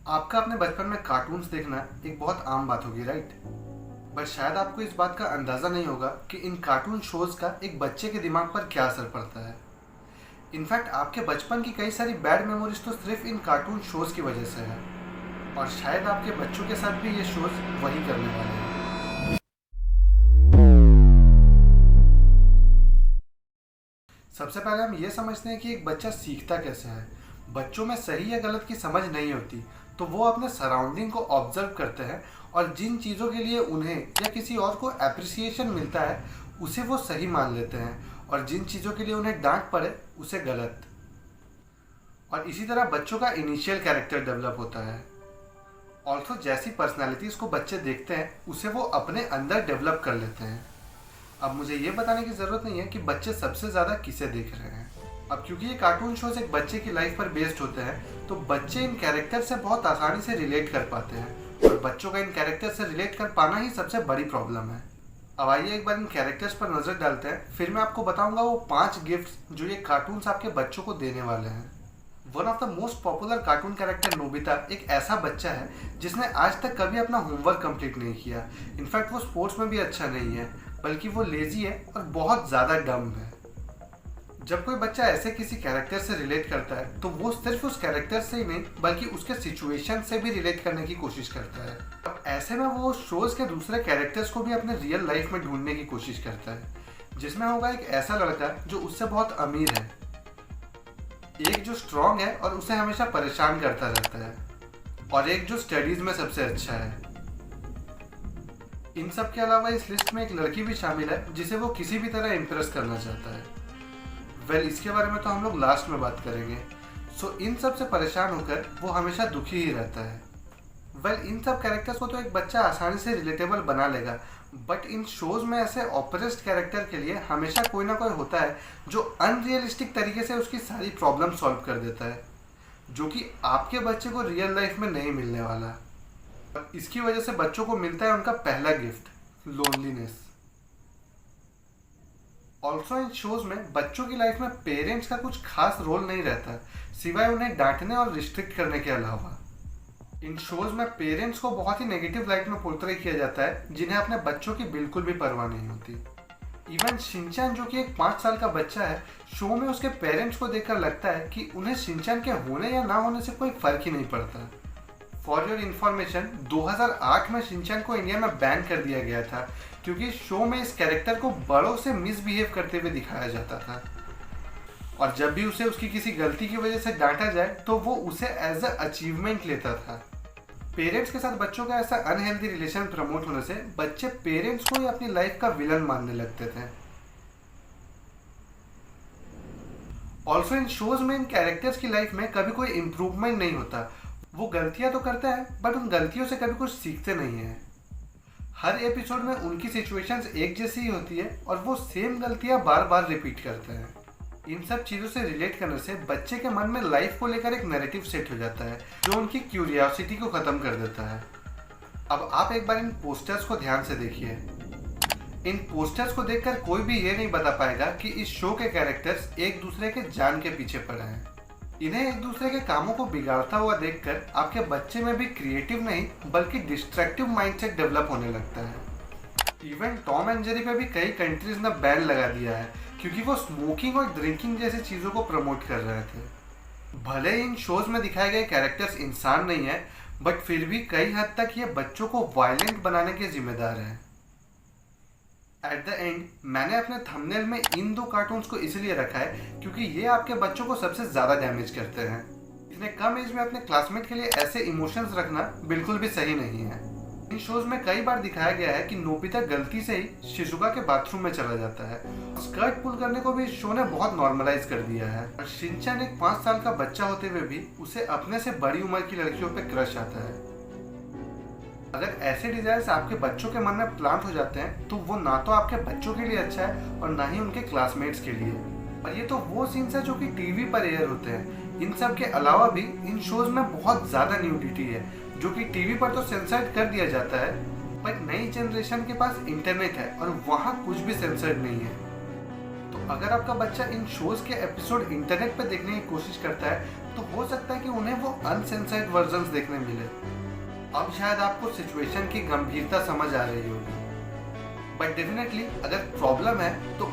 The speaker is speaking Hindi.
आपका अपने बचपन में कार्टून्स देखना एक बहुत आम बात होगी, राइट? बट शायद आपको इस बात का अंदाज़ा नहीं होगा कि इन कार्टून शोज़ का एक बच्चे के दिमाग पर क्या असर पड़ता है। इनफैक्ट आपके बचपन की कई सारी बैड मेमोरीज तो सिर्फ इन कार्टून शोज़ की वजह से है। और शायद आपके बच्चों के साथ भी ये शोज़ वही करने वाले हैं। सबसे पहले हम ये समझते हैं कि एक बच्चा सीखता कैसे है। बच्चों में सही या गलत की समझ नहीं होती, तो वो अपने सराउंडिंग को ऑब्जर्व करते हैं और जिन चीज़ों के लिए उन्हें या किसी और को एप्रिसिएशन मिलता है उसे वो सही मान लेते हैं, और जिन चीज़ों के लिए उन्हें डांट पड़े उसे गलत। और इसी तरह बच्चों का इनिशियल कैरेक्टर डेवलप होता है। ऑल्सो जैसी पर्सनैलिटीज़ को बच्चे देखते हैं उसे वो अपने अंदर डेवलप कर लेते हैं। अब मुझे ये बताने की ज़रूरत नहीं है कि बच्चे सबसे ज़्यादा किसे देख रहे हैं। अब क्योंकि ये कार्टून शोज एक बच्चे की लाइफ पर बेस्ड होते हैं, तो बच्चे इन कैरेक्टर से बहुत आसानी से रिलेट कर पाते हैं, और बच्चों का इन कैरेक्टर से रिलेट कर पाना ही सबसे बड़ी प्रॉब्लम है। अब आइए एक बार इन कैरेक्टर्स पर नज़र डालते हैं, फिर मैं आपको बताऊंगा वो 5 गिफ्ट्स जो ये कार्टून्स आपके बच्चों को देने वाले हैं। One of the most popular cartoon character Nobita एक ऐसा बच्चा है जिसने आज तक कभी अपना होमवर्क कंप्लीट नहीं किया। इनफैक्ट वो स्पोर्ट्स में भी अच्छा नहीं है, बल्कि वो लेजी है और बहुत ज़्यादा डम है। जब कोई बच्चा ऐसे किसी कैरेक्टर से रिलेट करता है तो वो सिर्फ उस कैरेक्टर से ही नहीं बल्कि उसके सिचुएशन से भी रिलेट करने की कोशिश करता है। अब ऐसे में वो शोज के दूसरे कैरेक्टर्स को भी अपने रियल लाइफ में ढूंढने की कोशिश करता है, जिसमें होगा एक ऐसा लड़का जो उससे बहुत अमीर है, एक जो स्ट्रांग है और उसे हमेशा परेशान करता रहता है, और एक जो स्टडीज में सबसे अच्छा है। इन सब के अलावा इस लिस्ट में एक लड़की भी शामिल है जिसे वो किसी भी तरह इम्प्रेस करना चाहता है। इसके बारे में तो हम लोग लास्ट में बात करेंगे। इन सब से परेशान होकर वो हमेशा दुखी ही रहता है। इन सब कैरेक्टर्स को तो एक बच्चा आसानी से रिलेटेबल बना लेगा, बट इन शोज में ऐसे ऑपरेस्ट कैरेक्टर के लिए हमेशा कोई ना कोई होता है जो अनरियलिस्टिक तरीके से उसकी सारी प्रॉब्लम सॉल्व कर देता है, जो कि आपके बच्चे को रियल लाइफ में नहीं मिलने वाला। इसकी वजह से बच्चों को मिलता है उनका पहला gift, loneliness. Also in shows में बच्चों की लाइफ में पेरेंट्स का कुछ खास रोल नहीं रहता, सिवाय उन्हें डांटने और रिस्ट्रिक्ट करने के अलावा। इन शोज में पेरेंट्स को बहुत ही नेगेटिव लाइट में पोर्ट्रे किया जाता है, जिन्हें अपने बच्चों की बिल्कुल भी परवाह नहीं होती। इवन शिनचैन जो कि एक 5 साल का बच्चा है, शो में उसके पेरेंट्स को देखकर लगता है कि उन्हें शिनचैन के होने या ना होने से कोई फर्क ही नहीं पड़ता। फॉर योर इन्फॉर्मेशन, 2008 में शिनचैन को इंडिया में बैन कर दिया गया था, क्योंकि शो में इस कैरेक्टर को बड़ों से मिसबिहेव करते हुए दिखाया जाता था, और जब भी उसे उसकी किसी गलती की वजह से डांटा जाए तो वो उसे एज अ अचीवमेंट लेता था। पेरेंट्स के साथ बच्चों का ऐसा अनहेल्दी रिलेशन प्रमोट होने से बच्चे पेरेंट्स को ही अपनी लाइफ का विलन मानने लगते थे। ऑल्सो इन शोज में इन कैरेक्टर्स की लाइफ में कभी कोई इम्प्रूवमेंट नहीं होता। वो गलतियां तो करता है, बट उन गलतियों से कभी कुछ सीखते नहीं है। हर एपिसोड में उनकी सिचुएशंस एक जैसी ही होती है और वो सेम गलतियां बार बार रिपीट करते हैं। इन सब चीज़ों से रिलेट करने से बच्चे के मन में लाइफ को लेकर एक नैरेटिव सेट हो जाता है, जो उनकी क्यूरियोसिटी को ख़त्म कर देता है। अब आप एक बार इन पोस्टर्स को ध्यान से देखिए। इन पोस्टर्स को देखकर कोई भी ये नहीं बता पाएगा कि इस शो के कैरेक्टर्स एक दूसरे के जान के पीछे पड़े हैं। इन्हें एक दूसरे के कामों को बिगाड़ता हुआ देखकर आपके बच्चे में भी क्रिएटिव नहीं बल्कि डिस्ट्रैक्टिव माइंडसेट डेवलप होने लगता है। इवन टॉम एंड जेरी पे भी कई कंट्रीज ने बैन लगा दिया है, क्योंकि वो स्मोकिंग और ड्रिंकिंग जैसी चीज़ों को प्रमोट कर रहे थे। भले ही इन शोज में दिखाए गए कैरेक्टर्स इंसान नहीं है, बट फिर भी कई हद तक ये बच्चों को वायलेंट बनाने के जिम्मेदार हैं। एट द एंड मैंने अपने थंबनेल में इन 2 कार्टून्स को इसलिए रखा है क्योंकि ये आपके बच्चों को सबसे ज़्यादा डैमेज करते हैं। इतने कम एज में अपने क्लासमेट के लिए ऐसे इमोशंस रखना बिल्कुल भी सही नहीं है। इन शोज में कई बार दिखाया गया है कि नोबिता गलती से ही शिजुका के बाथरूम में चला जाता है। स्कर्ट पुल करने को भी इस शो ने बहुत नॉर्मलाइज कर दिया है, और शिनचैन एक 5 साल का बच्चा होते हुए भी उसे अपने से बड़ी उम्र की लड़कियों पे क्रश आता है। अगर ऐसे डिजायर्स आपके बच्चों के मन में प्लांट हो जाते हैं तो वो ना तो आपके बच्चों के लिए अच्छा है और ना ही उनके क्लासमेट्स के लिए। और ये तो वो सीन्स है जो कि टीवी पर एयर होते हैं। इन सब के अलावा भी इन शोज में बहुत ज़्यादा न्यूडिटी है, जो कि टीवी पर तो सेंसर्ड कर दिया जाता है, पर नई जनरेशन के पास इंटरनेट है और वहाँ कुछ भी सेंसर्ड नहीं है। तो अगर आपका बच्चा इन शोज के एपिसोड इंटरनेट पर देखने की कोशिश करता है तो हो सकता है कि उन्हें वो अनसेंसर्ड वर्जन्स देखने मिले। अब शायद आपको सिचुएशन की गंभीरता समझ आ रही होगी, बट डेफिनेटली अगर प्रॉब्लम है तो